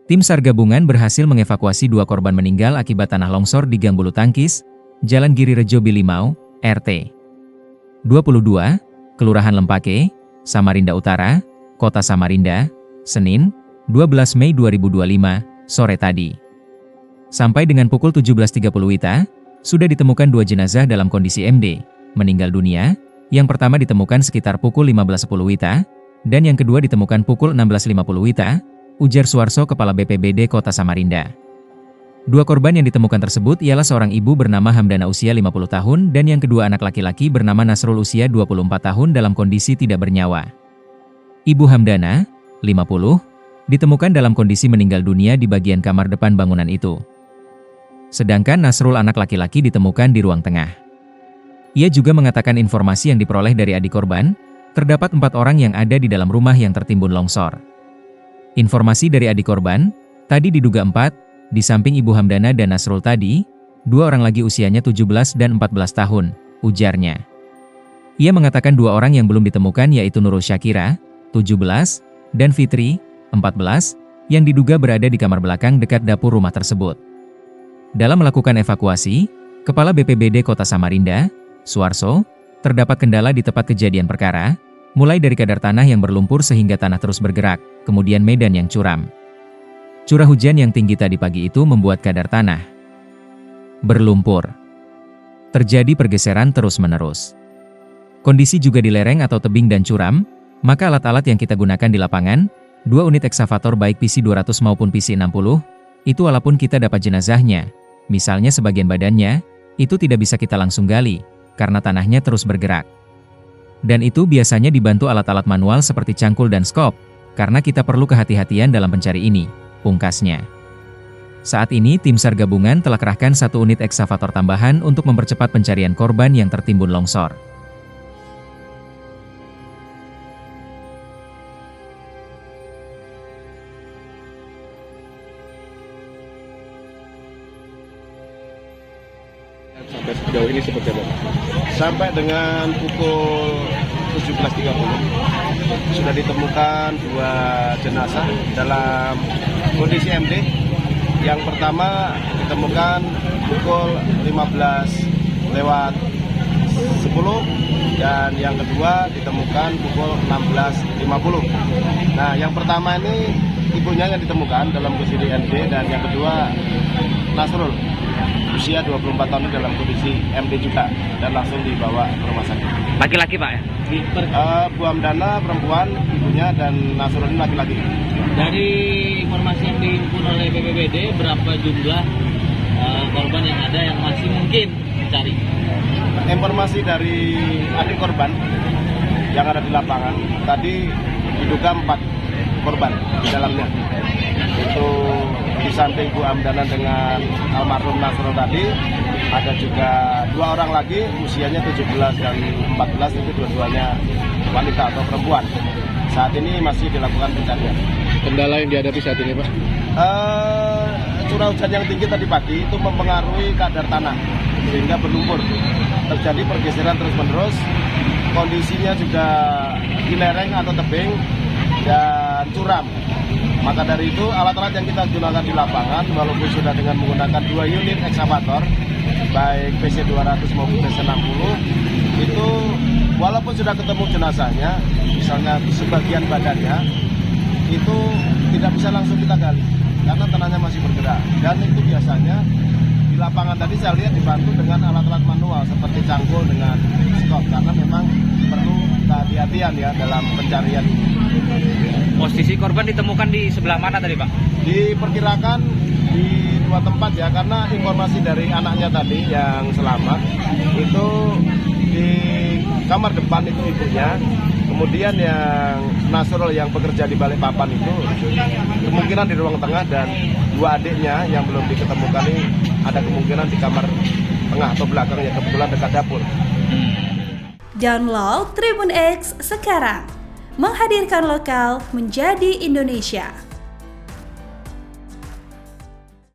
Tim SAR gabungan berhasil mengevakuasi 2 korban meninggal akibat tanah longsor di Gang Bulu Tangkis, Jalan Giri Rejo Bilimau, RT 22, Kelurahan Lempake, Samarinda Utara, Kota Samarinda, Senin, 12 Mei 2025, sore tadi. Sampai dengan pukul 17.30 WITA, sudah ditemukan 2 jenazah dalam kondisi MD, meninggal dunia, yang pertama ditemukan sekitar pukul 15.10 WITA, dan yang kedua ditemukan pukul 16.50 WITA, ujar Suarso Kepala BPBD Kota Samarinda. 2 korban yang ditemukan tersebut ialah seorang ibu bernama Hamdana usia 50 tahun dan yang kedua anak laki-laki bernama Nasrul usia 24 tahun dalam kondisi tidak bernyawa. Ibu Hamdana, 50, ditemukan dalam kondisi meninggal dunia di bagian kamar depan bangunan itu. Sedangkan Nasrul anak laki-laki ditemukan di ruang tengah. Ia juga mengatakan informasi yang diperoleh dari adik korban, terdapat 4 orang yang ada di dalam rumah yang tertimbun longsor. Informasi dari adik korban, tadi diduga 4, di samping Ibu Hamdana dan Nasrul tadi, 2 orang lagi usianya 17 dan 14 tahun, ujarnya. Ia mengatakan 2 orang yang belum ditemukan yaitu Nurul Syakira, 17, dan Fitri, 14, yang diduga berada di kamar belakang dekat dapur rumah tersebut. Dalam melakukan evakuasi, Kepala BPBD Kota Samarinda, Suarso, terdapat kendala di tempat kejadian perkara, mulai dari kadar tanah yang berlumpur sehingga tanah terus bergerak, kemudian medan yang curam. Curah hujan yang tinggi tadi pagi itu membuat kadar tanah berlumpur. Terjadi pergeseran terus-menerus. Kondisi juga di lereng atau tebing dan curam, maka alat-alat yang kita gunakan di lapangan, 2 unit eksavator baik PC200 maupun PC60, itu walaupun kita dapat jenazahnya, misalnya sebagian badannya, itu tidak bisa kita langsung gali, karena tanahnya terus bergerak. Dan itu biasanya dibantu alat-alat manual seperti cangkul dan skop, karena kita perlu kehati-hatian dalam mencari ini, pungkasnya. Saat ini tim SAR gabungan telah kerahkan 1 unit eksavator tambahan untuk mempercepat pencarian korban yang tertimbun longsor. Sampai sejauh ini seperti apa? Sampai dengan pukul 17.30 sudah ditemukan 2 jenazah dalam kondisi MD. Yang pertama ditemukan pukul 15:10 dan yang kedua ditemukan pukul 16:50. Nah, yang pertama ini ibunya yang ditemukan dalam kondisi MD dan yang kedua Nasrul usia 24 tahun dalam kondisi MD juga dan langsung dibawa ke rumah sakit. Laki-laki Pak ya? Bu Hamdana perempuan, ibunya, dan Nasrul ini laki-laki. Dari informasi yang dihimpun oleh BPBD, berapa jumlah korban yang ada yang masih mungkin dicari? Informasi dari adik korban yang ada di lapangan, tadi diduga 4 korban di dalamnya. Itu di samping Bu Hamdana dengan almarhum Nasrul tadi, ada juga 2 orang lagi usianya 17 dan 14, itu dua-duanya wanita atau perempuan. Saat ini masih dilakukan pencarian. Kendala yang dihadapi saat ini Pak? Curah hujan yang tinggi tadi pagi itu mempengaruhi kadar tanah sehingga berlumpur. Terjadi pergeseran terus-menerus, kondisinya juga di lereng atau tebing dan curam. Maka dari itu alat-alat yang kita gunakan di lapangan walaupun sudah dengan menggunakan 2 unit eksavator baik PC200 maupun PC60 itu walaupun sudah ketemu jenazahnya, misalnya sebagian badannya itu tidak bisa langsung kita gali karena tanahnya masih bergerak. Dan itu biasanya di lapangan tadi saya lihat dibantu dengan alat-alat manual seperti cangkul dengan skop karena memang perlu kehati-hatian ya dalam pencarian ini. Posisi korban ditemukan di sebelah mana tadi Pak? Diperkirakan di 2 tempat ya, karena informasi dari anaknya tadi yang selamat itu di kamar depan itu ibunya, kemudian yang Nasrul yang bekerja di Balikpapan itu kemungkinan di ruang tengah, dan 2 adiknya yang belum diketemukan ini ada kemungkinan di kamar tengah atau belakang yang kebetulan dekat dapur. Download Tribun X sekarang, menghadirkan lokal menjadi Indonesia.